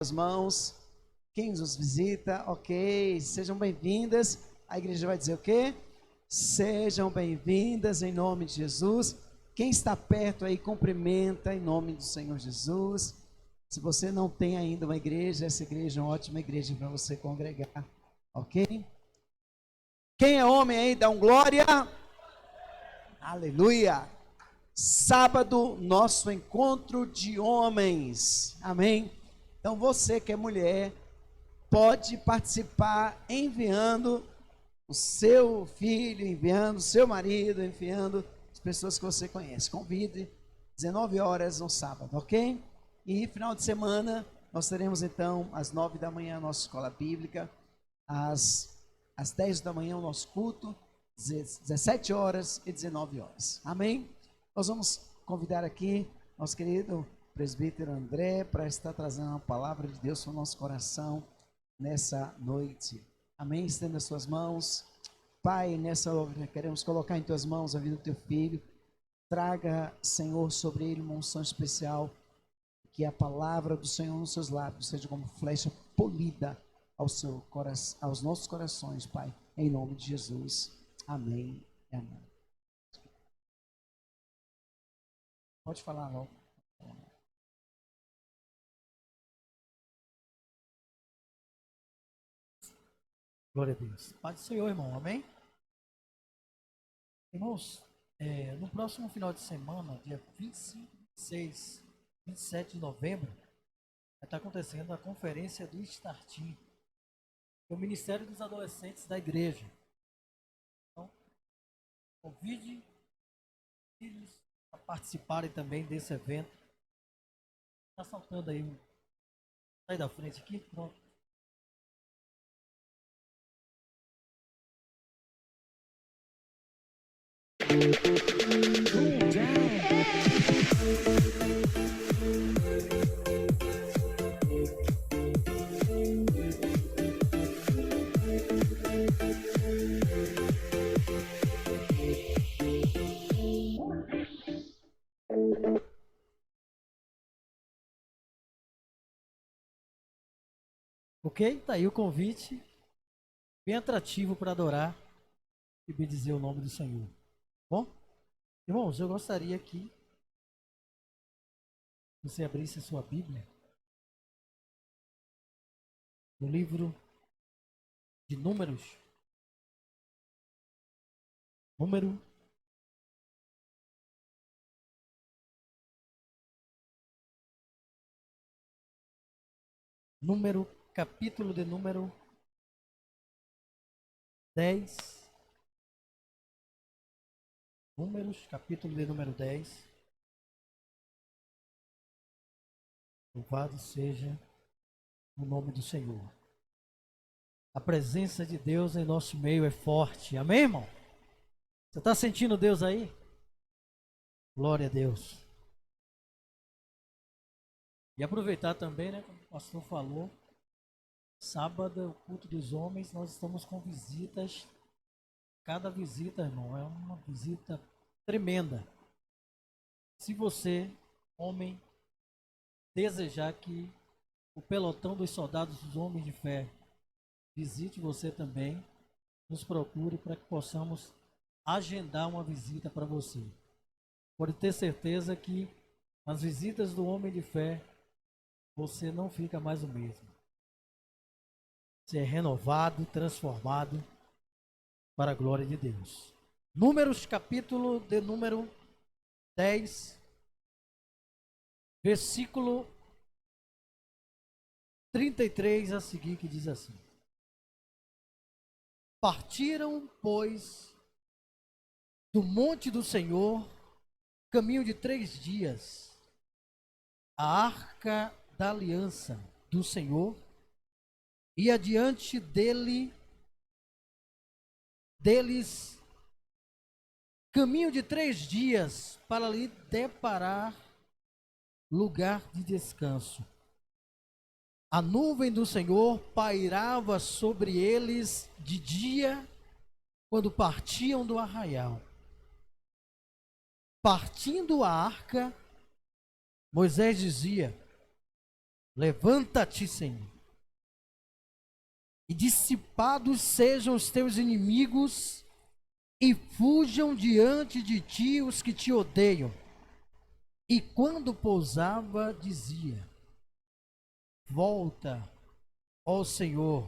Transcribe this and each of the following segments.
As mãos, quem nos visita, ok, sejam bem-vindas. A igreja vai dizer o quê? Sejam bem-vindas em nome de Jesus. Quem está perto aí, cumprimenta em nome do Senhor Jesus. Se você não tem ainda uma igreja, essa igreja é uma ótima igreja para você congregar, ok? Quem é homem aí, dá um glória. Aleluia. Sábado, nosso encontro de homens, amém? Então você que é mulher, pode participar enviando o seu filho, enviando o seu marido, enviando as pessoas que você conhece. Convide, 19 horas no sábado, ok? E final de semana, nós teremos então às 9 da manhã a nossa escola bíblica, às 10 da manhã o nosso culto, 17 horas e 19 horas, amém? Nós vamos convidar aqui nosso querido presbítero André para estar trazendo uma palavra de Deus para o nosso coração nessa noite. Amém? Estenda as suas mãos. Pai, nessa hora queremos colocar em tuas mãos a vida do teu filho. Traga, Senhor, sobre ele uma unção especial. Que a palavra do Senhor nos seus lábios seja como flecha polida ao seu coração, aos nossos corações, Pai. Em nome de Jesus. Amém. Amém. Pode falar logo. Glória a Deus. Paz do Senhor, irmão. Amém? Irmãos, no próximo final de semana, dia 25, 26, 27 de novembro, vai estar acontecendo a conferência do Startim, que é o Ministério dos Adolescentes da Igreja. Então, convide filhos a participarem também desse evento. Está saltando aí. Sai da frente aqui. Pronto. Ok? Tá aí o convite. Bem atrativo para adorar e bendizer o nome do Senhor. Bom? Irmãos, eu gostaria que você abrisse a sua Bíblia no livro de Números, capítulo de número 10. Números, capítulo de número 10. Louvado seja o nome do Senhor. A presença de Deus em nosso meio é forte. Amém, irmão? Você está sentindo Deus aí? Glória a Deus. E aproveitar também, né, como o pastor falou, sábado é o culto dos homens, nós estamos com visitas. Cada visita, irmão, é uma visita tremenda. Se você, homem, desejar que o pelotão dos soldados dos homens de fé visite você também, nos procure para que possamos agendar uma visita para você. Pode ter certeza que nas visitas do homem de fé, você não fica mais o mesmo. Você é renovado, transformado para a glória de Deus. Números, capítulo de número 10, versículo 33 a seguir, que diz assim: Partiram, pois, do monte do Senhor, caminho de 3 dias, a arca da aliança do Senhor, e adiante deles, caminho de 3 dias, para lhe deparar lugar de descanso. A nuvem do Senhor pairava sobre eles de dia, quando partiam do arraial. Partindo a arca, Moisés dizia: Levanta-te, Senhor, e dissipados sejam os teus inimigos, e fujam diante de ti os que te odeiam. E quando pousava, dizia: volta, ó Senhor,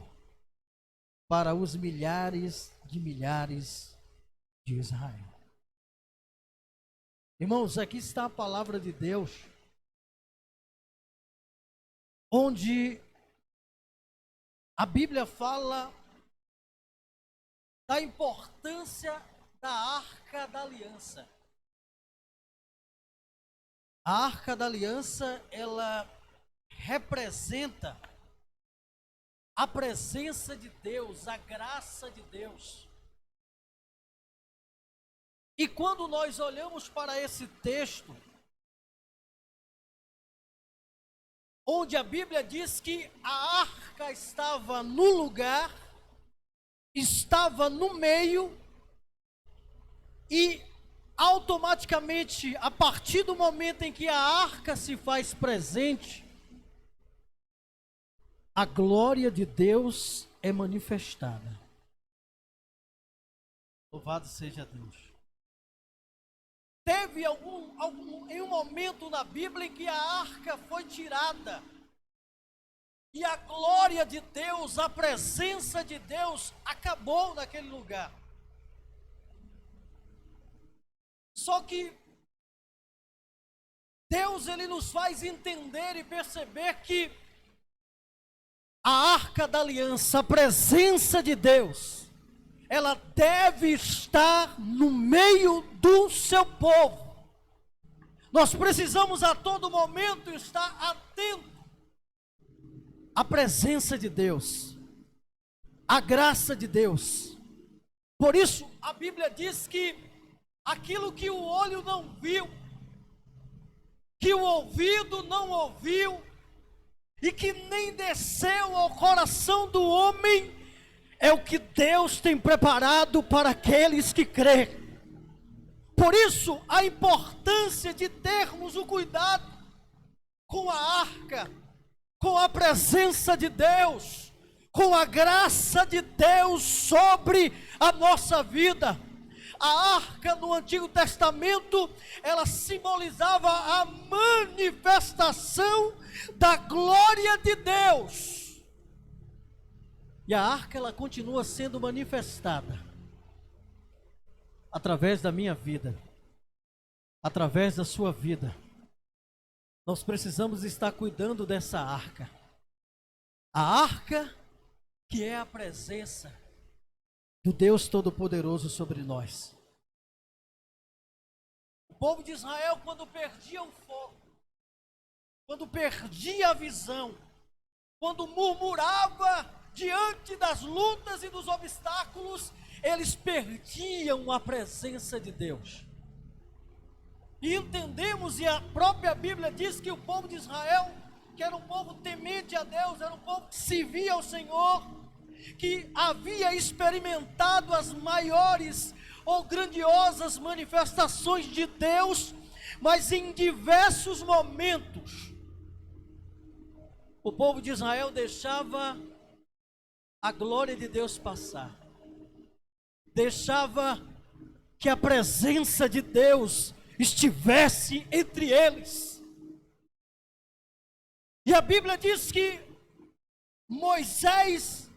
para os milhares de Israel. Irmãos, aqui está a palavra de Deus, onde a Bíblia fala da importância da Arca da Aliança. A Arca da Aliança, ela representa a presença de Deus, a graça de Deus. E quando nós olhamos para esse texto, onde a Bíblia diz que a arca estava no lugar, estava no meio, e automaticamente, a partir do momento em que a arca se faz presente, a glória de Deus é manifestada. Louvado seja Deus. Teve em um momento na Bíblia em que a arca foi tirada, e a glória de Deus, a presença de Deus acabou naquele lugar. Só que Deus, ele nos faz entender e perceber que a Arca da Aliança, a presença de Deus, ela deve estar no meio do seu povo. Nós precisamos a todo momento estar atento à presença de Deus, à graça de Deus. Por isso, a Bíblia diz que aquilo que o olho não viu, que o ouvido não ouviu, e que nem desceu ao coração do homem, é o que Deus tem preparado para aqueles que creem. Por isso, a importância de termos o cuidado com a arca, com a presença de Deus, com a graça de Deus sobre a nossa vida. A arca no Antigo Testamento, ela simbolizava a manifestação da glória de Deus. E a arca, ela continua sendo manifestada através da minha vida, através da sua vida. Nós precisamos estar cuidando dessa arca. A arca que é a presença do Deus Todo-Poderoso sobre nós. O povo de Israel, quando perdia o foco, quando perdia a visão, quando murmurava diante das lutas e dos obstáculos, eles perdiam a presença de Deus. E entendemos, e a própria Bíblia diz que o povo de Israel, que era um povo temente a Deus, era um povo que servia ao Senhor, que havia experimentado as maiores ou grandiosas manifestações de Deus, mas em diversos momentos o povo de Israel deixava a glória de Deus passar, deixava que a presença de Deus estivesse entre eles. E a Bíblia diz que Moisés,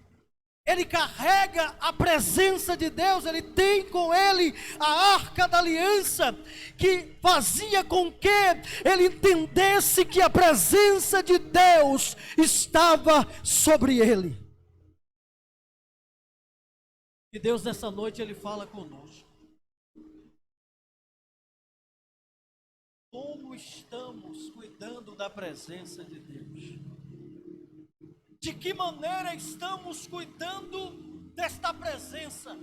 ele carrega a presença de Deus, ele tem com ele a Arca da Aliança, que fazia com que ele entendesse que a presença de Deus estava sobre ele. E Deus nessa noite, ele fala conosco. Como estamos cuidando da presença de Deus? De que maneira estamos cuidando desta presença?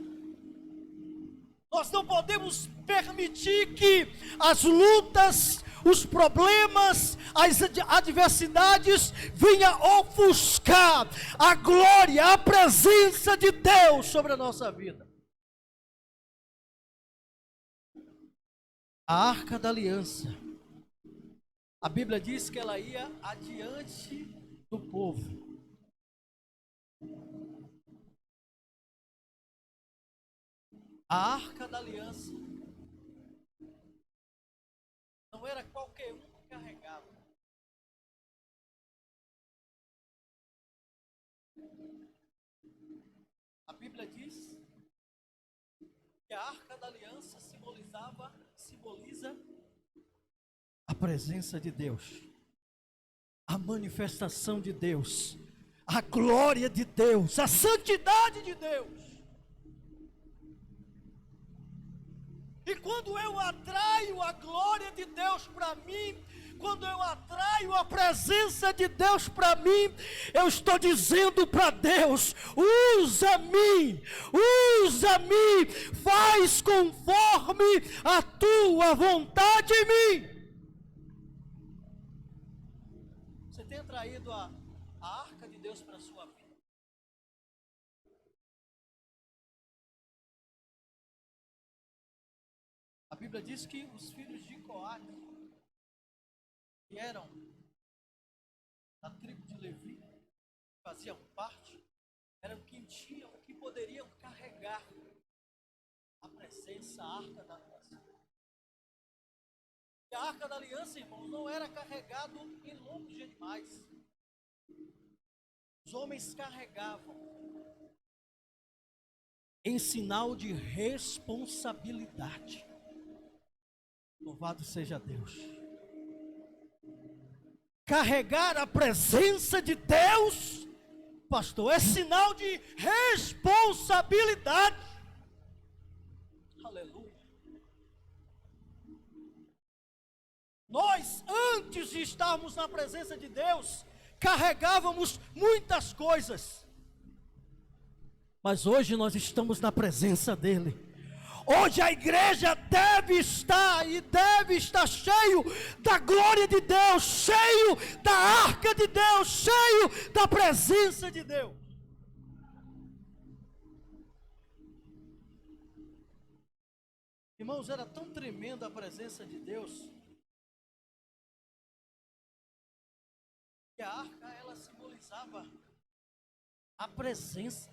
Nós não podemos permitir que as lutas, os problemas, as adversidades venham ofuscar a glória, a presença de Deus sobre a nossa vida. A Arca da Aliança, A Bíblia diz que ela ia adiante do povo. A Arca da Aliança não era qualquer um que carregava. A Bíblia diz que a Arca da Aliança simboliza a presença de Deus, a manifestação de Deus, a glória de Deus, a santidade de Deus. E quando eu atraio a glória de Deus para mim, quando eu atraio a presença de Deus para mim, eu estou dizendo para Deus: usa-me, faz conforme a tua vontade em mim. Você tem atraído a arca de Deus para a sua vida? A Bíblia diz que os filhos de Coate, que eram da tribo de Levi, faziam parte, eram que poderiam carregar a presença, a arca da aliança. E a arca da aliança, irmãos, não era carregado em lombos de animais. Os homens carregavam em sinal de responsabilidade. Louvado seja Deus. Carregar a presença de Deus, pastor, é sinal de responsabilidade. Aleluia. Nós, antes de estarmos na presença de Deus, carregávamos muitas coisas. Mas hoje nós estamos na presença dEle. Hoje a igreja deve estar cheio da glória de Deus, cheio da arca de Deus, cheio da presença de Deus. Irmãos, era tão tremenda a presença de Deus, que a arca, ela simbolizava a presença,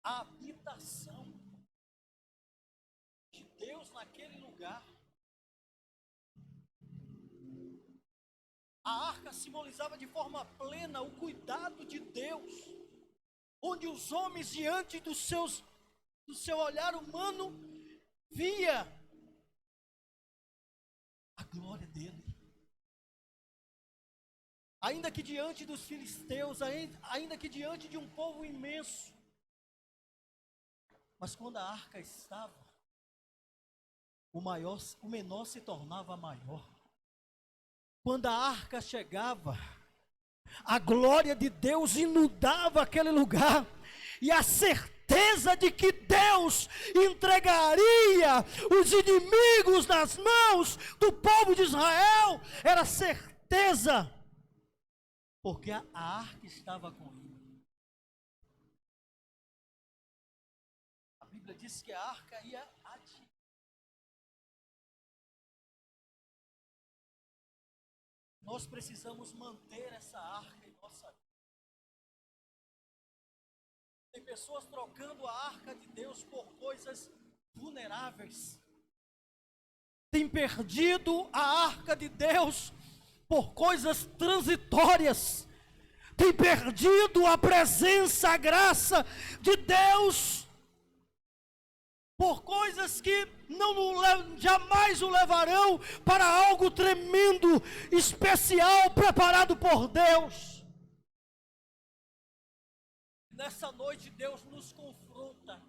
a habitação de Deus naquele lugar. A arca simbolizava de forma plena o cuidado de Deus, onde os homens, diante do seu olhar humano, via a glória dele. Ainda que diante dos filisteus, ainda que diante de um povo imenso, mas quando a arca estava, o menor se tornava maior. Quando a arca chegava, a glória de Deus inundava aquele lugar, e a certeza de que Deus entregaria os inimigos nas mãos do povo de Israel era certeza, porque a arca estava com ele. A Bíblia diz que a arca ia adiante. Nós precisamos manter essa arca em nossa vida. Tem pessoas trocando a arca de Deus por coisas vulneráveis. Tem perdido a arca de Deus por coisas transitórias. Tem perdido a presença, a graça de Deus por coisas que jamais o levarão para algo tremendo, especial, preparado por Deus. Nessa noite Deus nos confronta.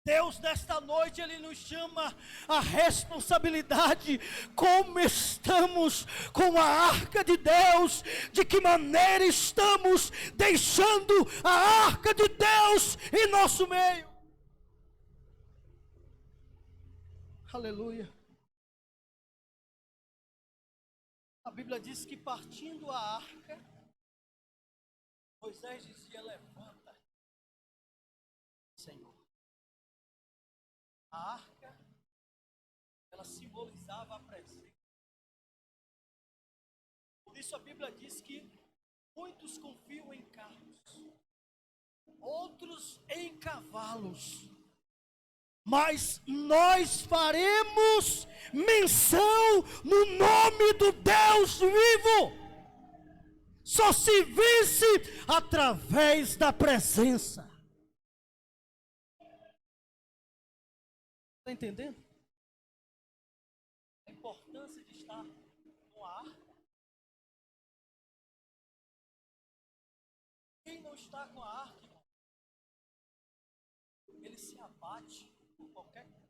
Deus, nesta noite, Ele nos chama a responsabilidade. Como estamos com a arca de Deus? De que maneira estamos deixando a arca de Deus em nosso meio? Aleluia. A Bíblia diz que partindo a arca, Moisés dizia: levanta, Senhor. A arca, ela simbolizava a presença. isso a Bíblia diz que muitos confiam em carros, outros em cavalos, mas nós faremos menção no nome do Deus vivo. Só se vence através da presença. Está entendendo? A importância de estar no ar. Quem não está com a arca, irmão, ele se abate por qualquer coisa.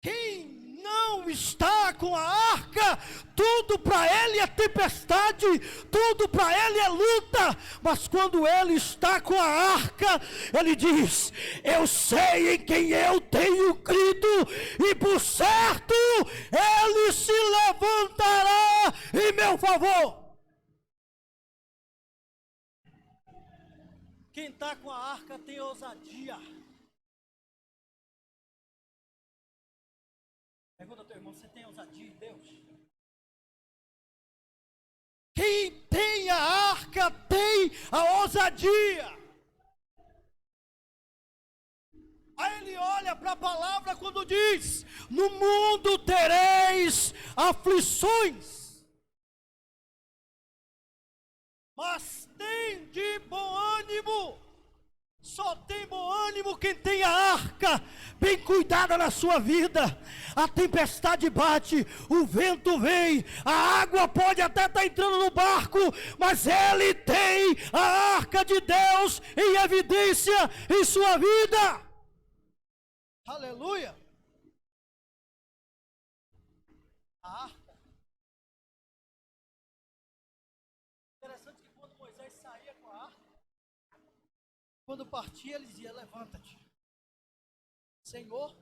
Quem não está com a arca, tudo para ele é tempestade, tudo para ele é luta, mas quando ele está com a arca, ele diz: eu sei em quem eu tenho crido, e por certo ele se levantará em meu favor. Quem está com a arca tem ousadia. Pergunta ao teu irmão: você tem ousadia em Deus? Quem tem a arca tem a ousadia. Aí ele olha para a palavra quando diz: no mundo tereis aflições, mas tem de bom ânimo. Só tem bom ânimo quem tem a arca bem cuidada na sua vida. A tempestade bate, o vento vem, a água pode até estar entrando no barco, mas ele tem a arca de Deus em evidência em sua vida. Aleluia! A arca. Interessante que quando Moisés saía com a arca, quando partia, ele dizia: levanta-te, Senhor,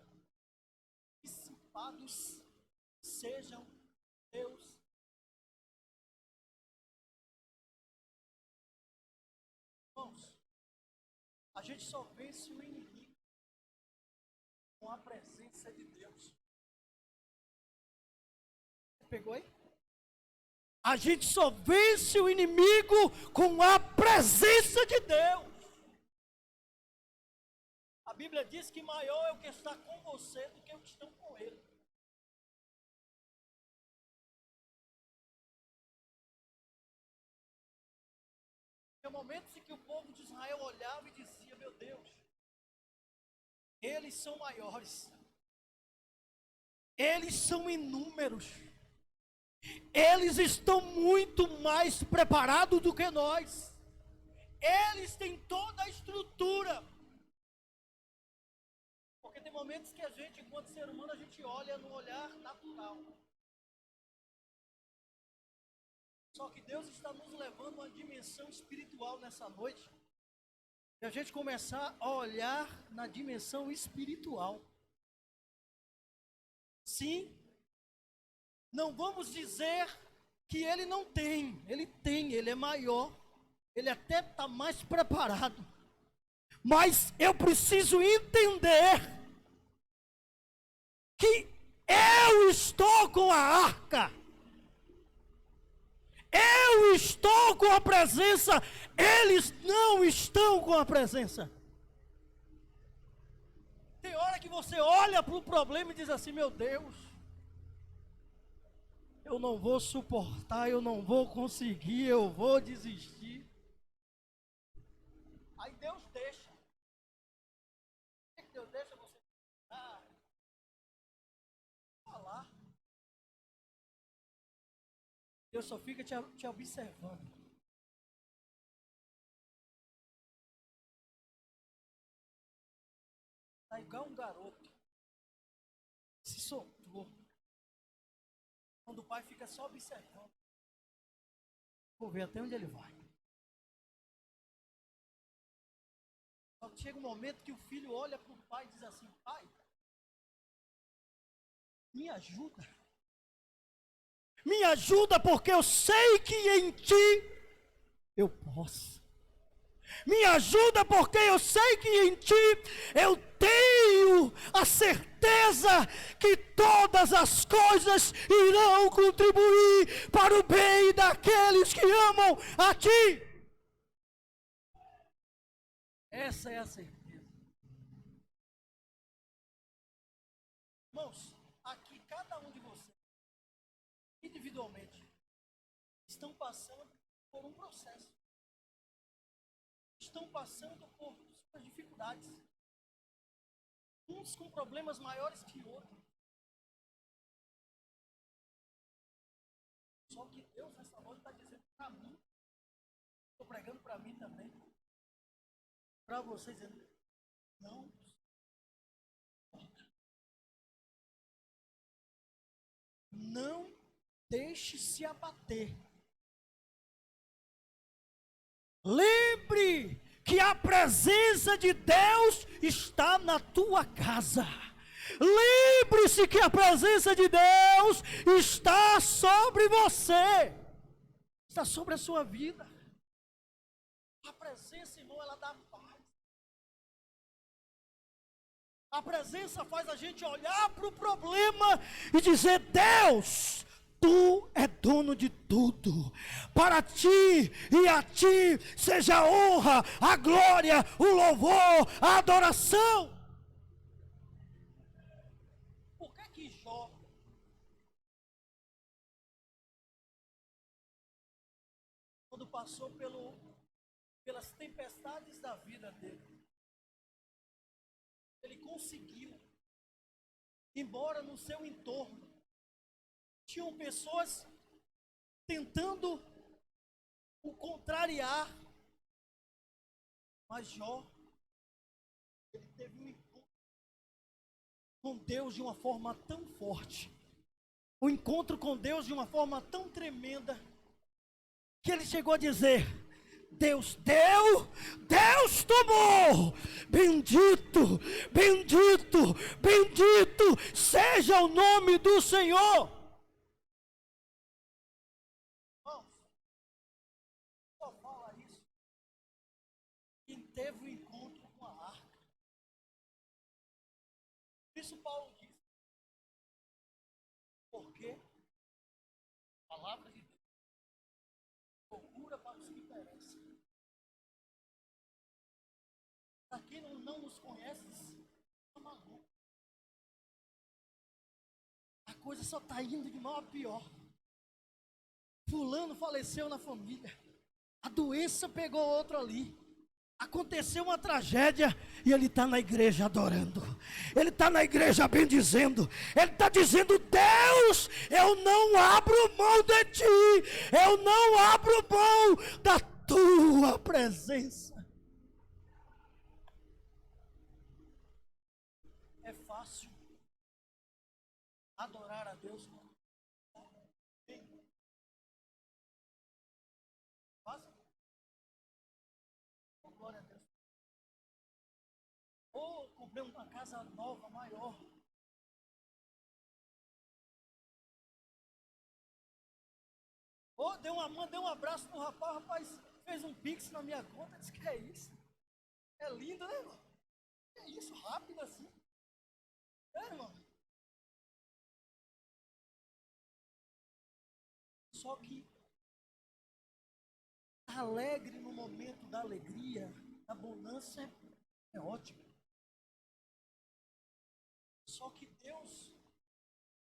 dissipados sejam teus. Irmãos, a gente só vence o inimigo com a presença de Deus. Você pegou aí? A gente só vence o inimigo com a presença de Deus. A Bíblia diz que maior é o que está com você do que o que estão com ele. Tinha momentos em que o povo de Israel olhava e dizia: meu Deus, eles são maiores, eles são inúmeros, eles estão muito mais preparados do que nós, eles têm toda a estrutura. Porque tem momentos que a gente, enquanto ser humano, a gente olha no olhar natural. Só que Deus está nos levando a uma dimensão espiritual nessa noite. E a gente começar a olhar na dimensão espiritual. Sim, não vamos dizer que ele não tem. Ele tem, ele é maior. Ele até está mais preparado. Mas eu preciso entender que eu estou com a arca, eu estou com a presença, eles não estão com a presença. Tem hora que você olha para o problema e diz assim: meu Deus, eu não vou suportar, eu não vou conseguir, eu vou desistir. Aí Deus deixa. O que Deus deixa você falar? Deus só fica te observando. Está igual um garoto. Se soltou. Quando o pai fica só observando. Vou ver até onde ele vai. Só que chega um momento que o filho olha para o pai e diz assim: pai, me ajuda. Me ajuda, porque eu sei que em ti eu posso. Me ajuda, porque eu sei que em ti eu tenho a certeza que todas as coisas irão contribuir para o bem daqueles que amam a ti. Essa é a certeza. Irmãos, aqui cada um de vocês, individualmente, estão passando por um processo. Estão passando por suas dificuldades. Uns com problemas maiores que outros. Só que Deus nessa noite está dizendo para mim, estou pregando para mim também, para vocês, não. Não deixe se abater. Lembre que a presença de Deus está na tua casa. Lembre-se que a presença de Deus está sobre você, está sobre a sua vida. A presença, irmão, ela dá paz. A presença faz a gente olhar para o problema e dizer: Deus, tu é dono de tudo. Para ti e a ti seja a honra, a glória, o louvor, a adoração. Por que Jó, quando passou pelas tempestades da vida dele, ele conseguiu, embora no seu entorno tinham pessoas tentando o contrariar, mas Jó, ele teve um encontro com Deus de uma forma tão forte, um encontro com Deus de uma forma tão tremenda, que ele chegou a dizer: Deus deu, Deus tomou, bendito, bendito, bendito seja o nome do Senhor. Teve um encontro com a arca. Isso Paulo diz. Porque a palavra de Deus procura para os que perecem. Para quem não nos conhece, está maluco. A coisa só está indo de mal a pior. Fulano faleceu na família. A doença pegou outro ali. Aconteceu uma tragédia e ele está na igreja adorando, ele está na igreja bendizendo, ele está dizendo: Deus, eu não abro mão de ti, eu não abro mão da tua presença. É fácil adorar a Deus, glória a Deus. Ou comprei uma casa nova, maior. Ou deu um abraço no rapaz, o rapaz fez um pix na minha conta, disse: que é isso? É lindo, né, irmão? Que é isso, rápido assim. É, irmão? Só que alegre no momento da alegria, da bonança, é ótimo. Só que Deus,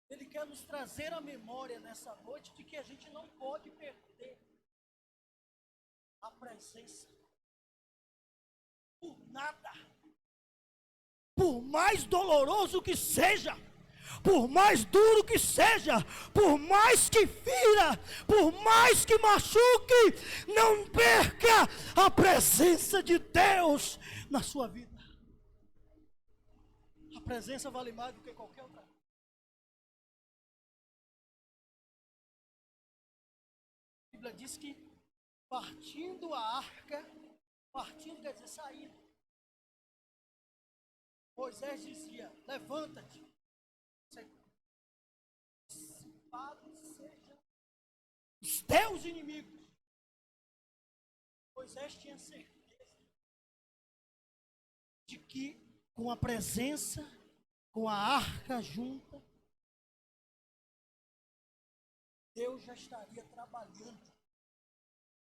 Ele quer nos trazer a memória nessa noite de que a gente não pode perder a presença por nada. Por mais doloroso que seja, por mais duro que seja, por mais que fira, por mais que machuque, não perca a presença de Deus na sua vida. A presença vale mais do que qualquer outra. A Bíblia diz que partindo a arca, partindo quer dizer saindo, Moisés dizia: levanta-te, dissipados sejam os teus inimigos. Moisés tinha certeza de que com a presença, com a arca junta, Deus já estaria trabalhando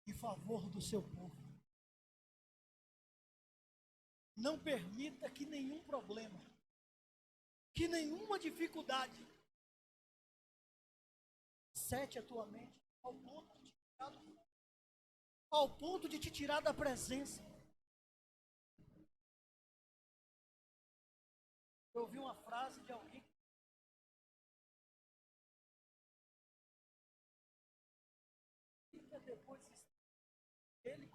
em favor do seu povo. Não permita que nenhum problema, que nenhuma dificuldade sete a tua mente ao ponto de te tirar da presença. Eu ouvi uma frase de alguém que depois ele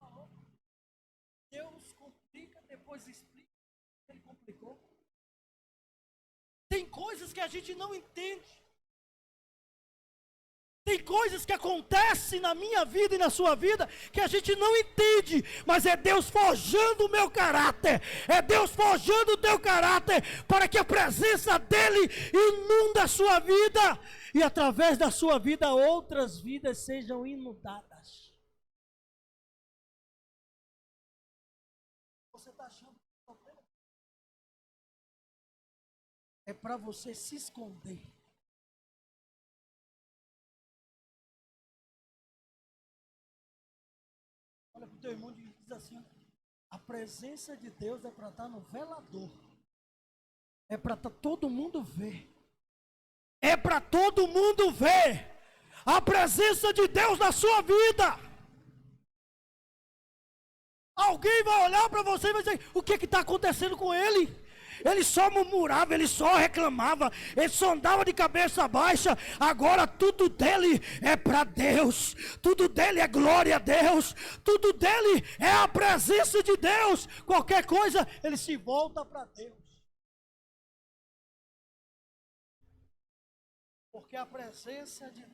falou, Deus complica, depois explica, ele complicou. Tem coisas que a gente não entende. Tem coisas que acontecem na minha vida e na sua vida que a gente não entende, mas é Deus forjando o meu caráter, é Deus forjando o teu caráter, para que a presença dEle inunda a sua vida, e através da sua vida outras vidas sejam inundadas. Você está achando que o problema é para você se esconder? Olha para o teu irmão e diz assim: a presença de Deus é para estar no velador, é para todo mundo ver, é para todo mundo ver a presença de Deus na sua vida. Alguém vai olhar para você e vai dizer: o que está acontecendo com ele? Ele só murmurava, ele só reclamava, ele só andava de cabeça baixa. Agora tudo dele é para Deus, tudo dele é glória a Deus, tudo dele é a presença de Deus. Qualquer coisa, ele se volta para Deus. Porque a presença de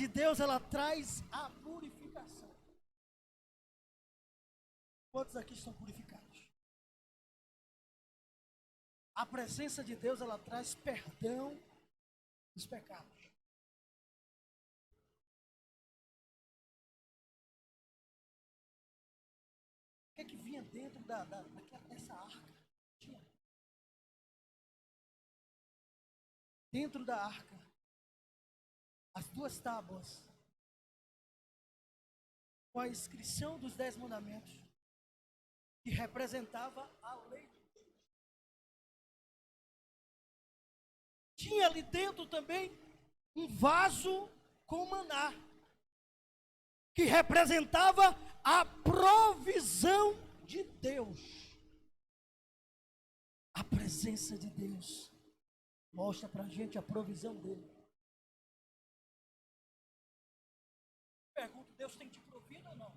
Deus ela traz a purificação. Quantos aqui estão purificados? A presença de Deus, ela traz perdão dos pecados. O que é que vinha dentro dessa arca? Dentro da arca, as duas tábuas com a inscrição dos 10 mandamentos, que representava a lei de Deus. Tinha ali dentro também um vaso com maná, que representava a provisão de Deus. A presença de Deus mostra para a gente a provisão dele. Pergunto: Deus tem te provido ou não?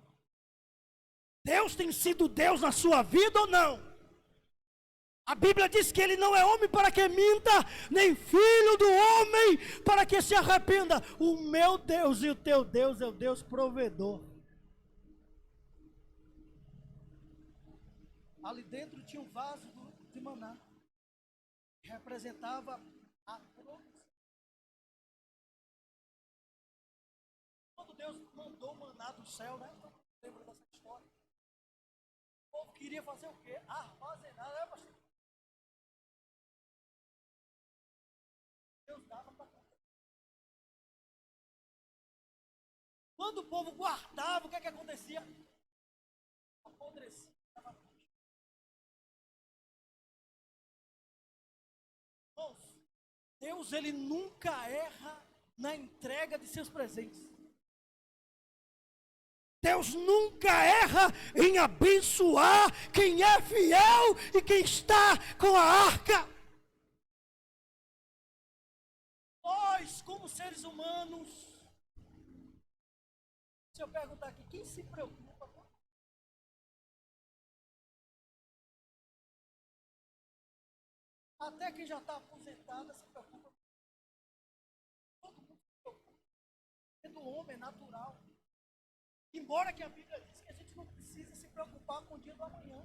Deus tem sido Deus na sua vida ou não? A Bíblia diz que ele não é homem para que minta, nem filho do homem para que se arrependa. O meu Deus e o teu Deus é o Deus provedor. Ali dentro tinha um vaso de maná, que representava a provisão. Quando Deus mandou maná do céu, né? Lembra dessa história? O povo queria fazer o quê? Armazenar, né, pastor? Deus dava para comer. Quando o povo guardava, o que é que acontecia? Apodrecia. Deus, ele nunca erra na entrega de seus presentes. Deus nunca erra em abençoar quem é fiel e quem está com a arca. Nós, como seres humanos, se eu perguntar aqui, quem se preocupa? Até quem já está aposentado se preocupa. Todo mundo se preocupa. É do homem, é natural. Embora que a Bíblia diz que a gente não precisa se preocupar com o dia do amanhã,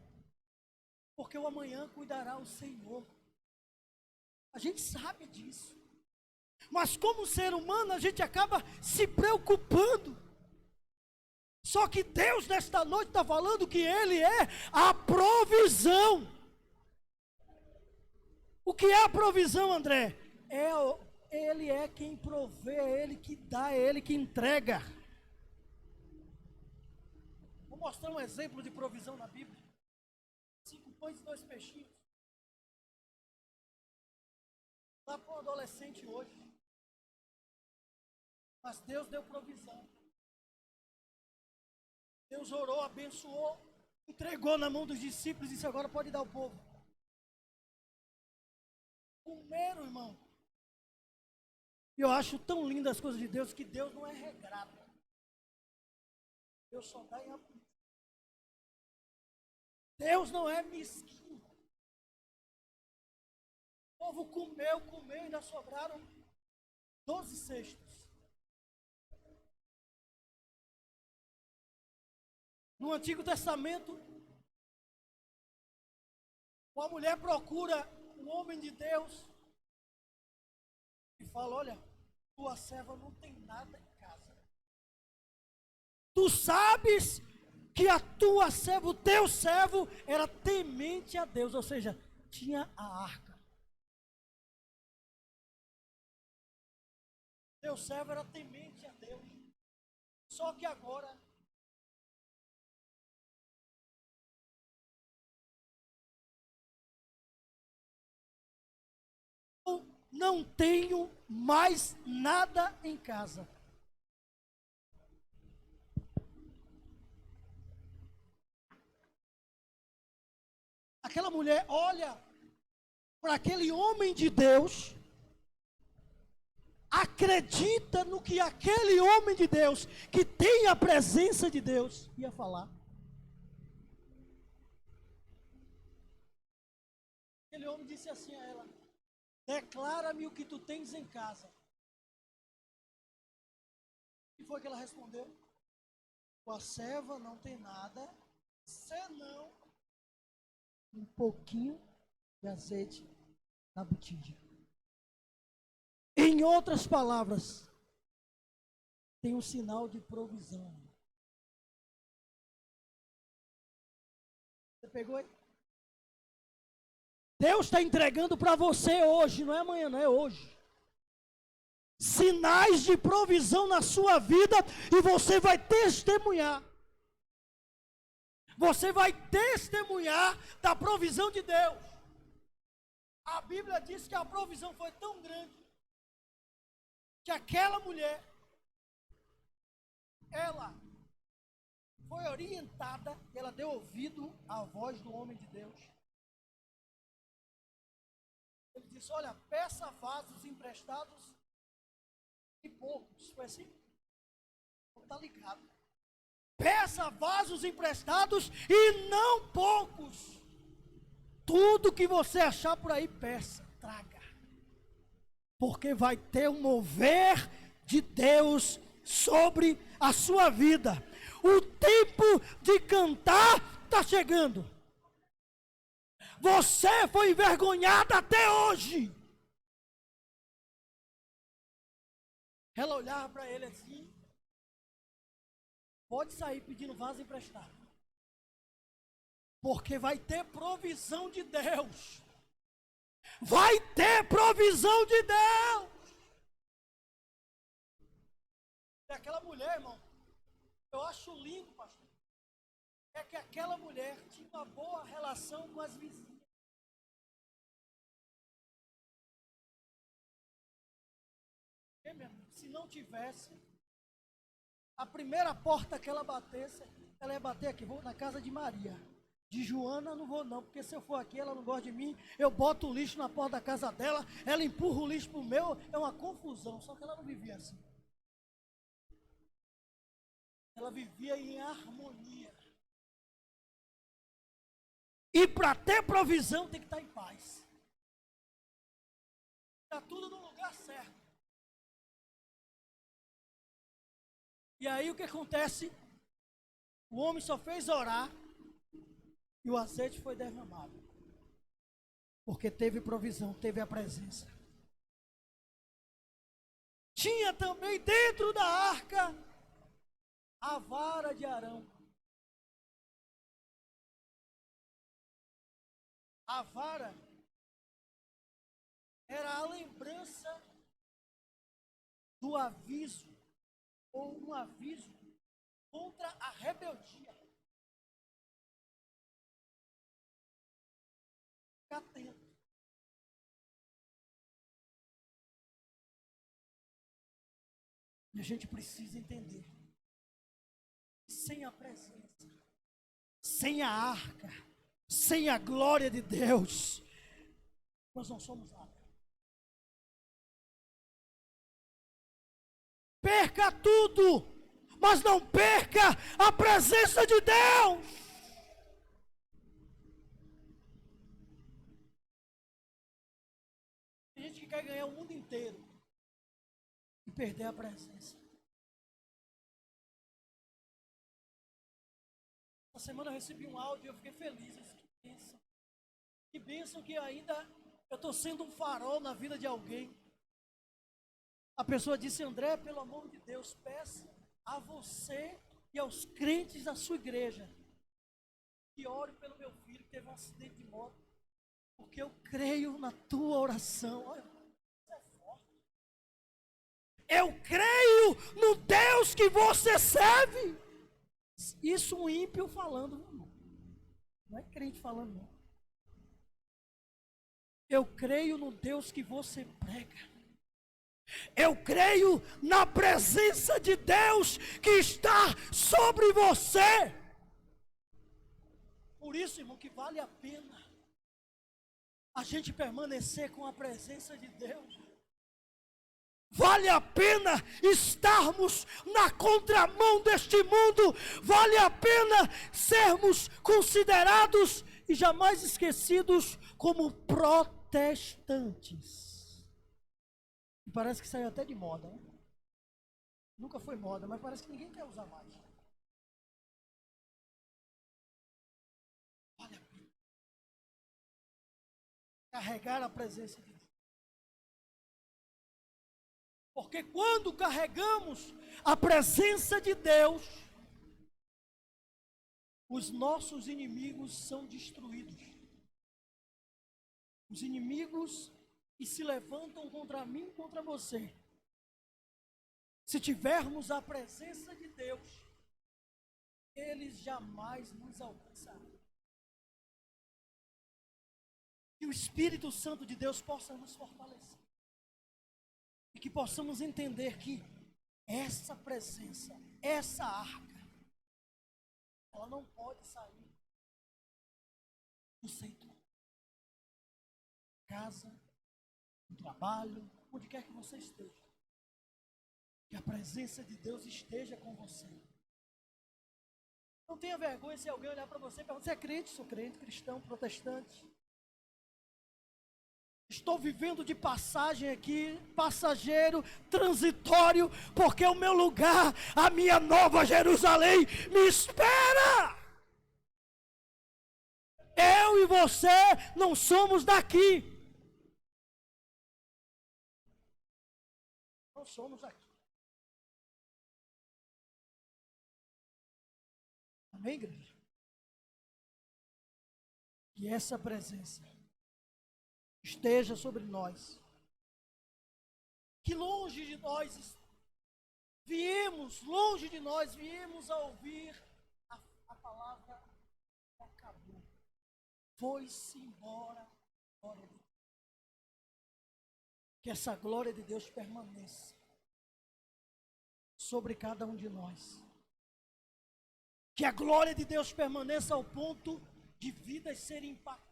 porque o amanhã cuidará o Senhor. A gente sabe disso. Mas como ser humano, a gente acaba se preocupando. Só que Deus nesta noite está falando que Ele é a provisão. O que é a provisão, André? Ele é quem provê, é Ele que dá, é Ele que entrega. Vou mostrar um exemplo de provisão na Bíblia. 5 pães e 2 peixinhos. Dá para um adolescente hoje. Mas Deus deu provisão. Deus orou, abençoou, entregou na mão dos discípulos e disse: agora pode dar ao povo. Comeram, irmão. E eu acho tão lindas as coisas de Deus, que Deus não é regrado. Deus só dá em abundância. Deus não é mesquinho. O povo comeu e ainda sobraram 12 cestos. No Antigo Testamento, uma mulher procura um homem de Deus e fala: olha, tua serva não tem nada em casa. Tu sabes que a tua serva, o teu servo, era temente a Deus, ou seja, tinha a arca. Teu servo era temente a Deus. Só que agora eu não tenho mais nada em casa. Aquela mulher olha para aquele homem de Deus, acredita no que aquele homem de Deus, que tem a presença de Deus, ia falar. Aquele homem disse assim a ela: declara-me o que tu tens em casa. O que foi que ela respondeu? Tua serva não tem nada, senão um pouquinho de azeite na botija. Em outras palavras, tem um sinal de provisão. Você pegou aí? Deus está entregando para você hoje, não é amanhã, não é hoje. Sinais de provisão na sua vida, e você vai testemunhar. Você vai testemunhar da provisão de Deus. A Bíblia diz que a provisão foi tão grande que aquela mulher, ela foi orientada, ela deu ouvido à voz do homem de Deus. Ele disse: olha, peça vasos emprestados e poucos. Foi assim? Não está ligado. Peça vasos emprestados e não poucos. Tudo que você achar por aí, peça, traga. Porque vai ter um mover de Deus sobre a sua vida. O tempo de cantar está chegando. Você foi envergonhada até hoje. Ela olhava para ele assim: pode sair pedindo vaso emprestado, porque vai ter provisão de Deus. Vai ter provisão de Deus. E aquela mulher, irmão, eu acho lindo, pastor, é que aquela mulher tinha uma boa relação com as vizinhas. Se não tivesse, a primeira porta que ela batesse, ela ia bater aqui: vou na casa de Maria. De Joana não vou não, porque se eu for aqui ela não gosta de mim, eu boto o lixo na porta da casa dela, ela empurra o lixo pro meu, é uma confusão. Só que ela não vivia assim. Ela vivia em harmonia. E para ter provisão tem que estar em paz. Está tudo no lugar certo. E aí o que acontece? O homem só fez orar e o azeite foi derramado. Porque teve provisão, teve a presença. Tinha também dentro da arca a vara de Arão. A vara era a lembrança do aviso, ou um aviso contra a rebeldia. Fica atento. E a gente precisa entender. Sem a presença, sem a arca, sem a glória de Deus, nós não somos nada. Perca tudo, mas não perca a presença de Deus. Tem gente que quer ganhar o mundo inteiro e perder a presença. Essa semana eu recebi um áudio e eu fiquei feliz. Eu disse, que bênção. Que bênção que ainda eu estou sendo um farol na vida de alguém. A pessoa disse, André, pelo amor de Deus, peça a você e aos crentes da sua igreja que ore pelo meu filho que teve um acidente de moto, porque eu creio na tua oração. Olha, isso é forte. Eu creio no Deus que você serve. Isso um ímpio falando, não é crente falando, não. Eu creio no Deus que você prega. Eu creio na presença de Deus que está sobre você. Por isso, irmão, que vale a pena a gente permanecer com a presença de Deus. Vale a pena estarmos na contramão deste mundo. Vale a pena sermos considerados e jamais esquecidos como protestantes. E parece que saiu até de moda, né? Nunca foi moda, mas parece que ninguém quer usar mais. Vale a pena carregar a presença de Deus. Porque quando carregamos a presença de Deus, os nossos inimigos são destruídos. Os inimigos que se levantam contra mim e contra você. Se tivermos a presença de Deus, eles jamais nos alcançarão. Que o Espírito Santo de Deus possa nos fortalecer. E que possamos entender que essa presença, essa arca, ela não pode sair do centro. Casa, no trabalho, onde quer que você esteja. Que a presença de Deus esteja com você. Não tenha vergonha se alguém olhar para você e perguntar, você é crente? Sou crente, cristão, protestante. Estou vivendo de passagem aqui, passageiro, transitório, porque o meu lugar, a minha nova Jerusalém, me espera. Eu e você não somos daqui. Não somos aqui. Amém, igreja? Que essa presença esteja sobre nós. Que longe de nós viemos a ouvir a palavra acabou. Foi-se embora. Glória a Deus. Que essa glória de Deus permaneça sobre cada um de nós. Que a glória de Deus permaneça ao ponto de vidas serem impactadas.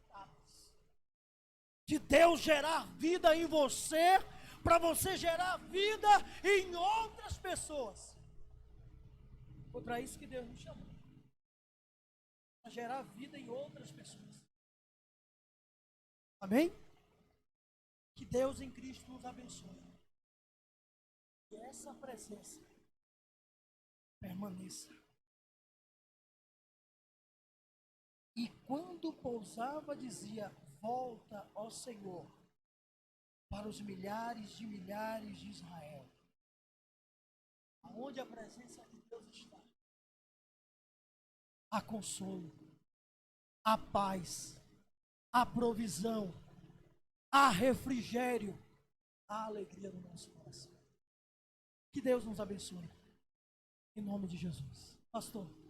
De Deus gerar vida em você, para você gerar vida em outras pessoas. Foi para isso que Deus nos chamou. Para gerar vida em outras pessoas. Amém? Que Deus em Cristo nos abençoe. Que essa presença permaneça E quando pousava, dizia: volta, ó Senhor, para os milhares de Israel. Aonde a presença de Deus está, há consolo, há paz, há provisão, há refrigério, há alegria no nosso coração. Que Deus nos abençoe. Em nome de Jesus. Pastor.